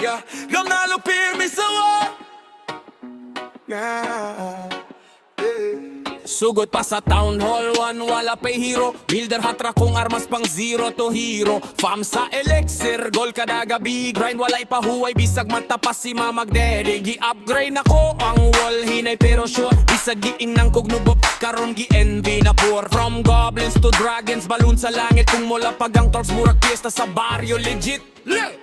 Bisaya, panalo pirmi sa war. Sugot pa sa town hall 1, wala pa'y hero. Builder hatra kong armas pang 0 to hero. Fam sa elixir, gol kada gabi. Grind walay pahuway, bisag matapas si mamagdede. Gi-upgrade ako ang wall, hinay pero sure. Bisag giing ng kugnubop, karon gi-envy na poor. From goblins to dragons, balloon sa langit. Kung mula pag ang torps, murag piyesta sa baryo, legit.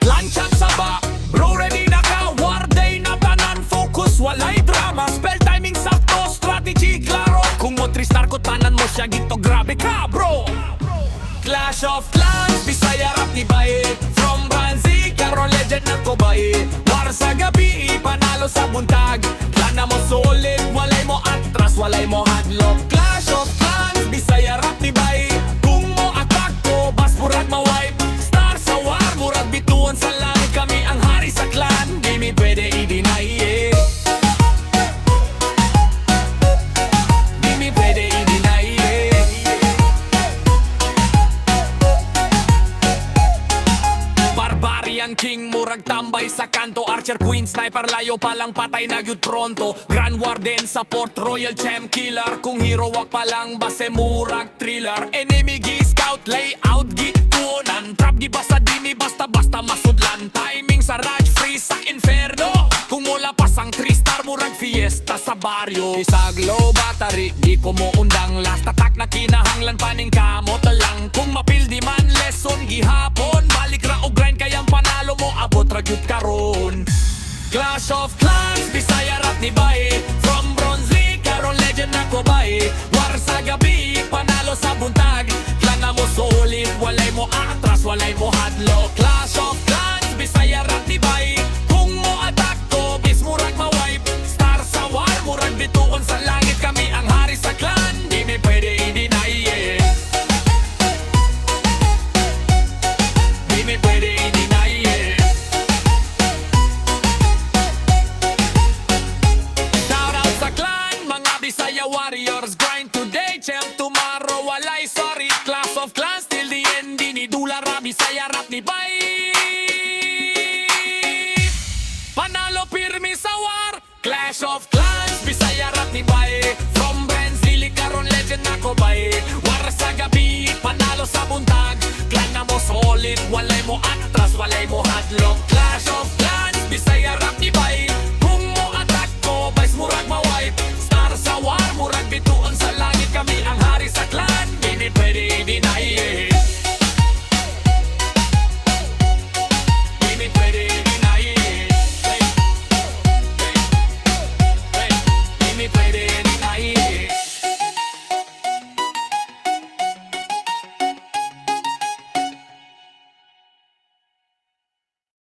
Lanchat sa ba, bro ready na ka. War day na tanan, focus, walay drama. Spell timing sakto, strategy klaro. Kung mo tristar ko tanan mo siya gito, grabe ka bro. Clash of Clans, Bisaya rap ni Baye. From Banzi, karon legend na ko bae. War sa gabi, panalo sa buntag. Plana mo solid, walay mo atras, walay mo hadlock. Clash of Clans, Bisaya rap ni Baye. Kung mo attack ko, bas murag ma-wipe. Star sa war, murag bituan sa langit. Kami ang hari sa clan, di mi pwede i-deny eh. King murag tambay sa kanto. Archer queen, sniper layo palang patay na gyud pronto. Grand warden sa Port Royal, champ killer. Kung hero wag palang base murag thriller. Enemy gi scout, layout gi tunan. Trap gi basta dini basta basta masudlan. Timing sa Raj, free sa inferno. Kung mula pasang 3-star murag fiesta sa baryo. Isag low battery, di ko mo undang last attack na kinahanglan paning kamot lang. Kung mapildi man lesson gihapon, balik ra og grind kayang panalo mo abot ra gyud karon. Clash of Clans, Bisaya rap ni Baye. From Bronze League, karon legend na ko bae. War sa gabi, panalo sa buntag. Clan na mo solid, walay mo atras, walay mo hadlock. Clash of Clans, Bisaya rap ni Baye. Kung mo attack ko, bis murag ma-wipe. Star sa war, murag bituon sa langit. Kami ang hari sa clan, di mi pwede i-deny eh. Di mi pwede i-deny eh. Shout out sa clan, mga Bisaya warriors. Grind today, champ tomorrow, walay sorry. Clash of Clans till the end, di ni dula ra. Bisaya rap ni Baye. Panalo pirmi sa war. Clash of Clans, Bisaya rap ni Baye. From Benzili, karon legend na ko bae. War sa gabi, panalo sa buntag. Clan na mo solid, walay mo atras, walay mo hadlock. Clash of Clans, Bisaya rap ni Baye. Kung mo attack ko, vice murag ma-wipe. Star sa war, murag bituon sa langit. Kami ang hari sa clan, hindi pwede i-deny eh. Hindi pwede i-deny eh. Hey, hey, hey, hey, hindi pwede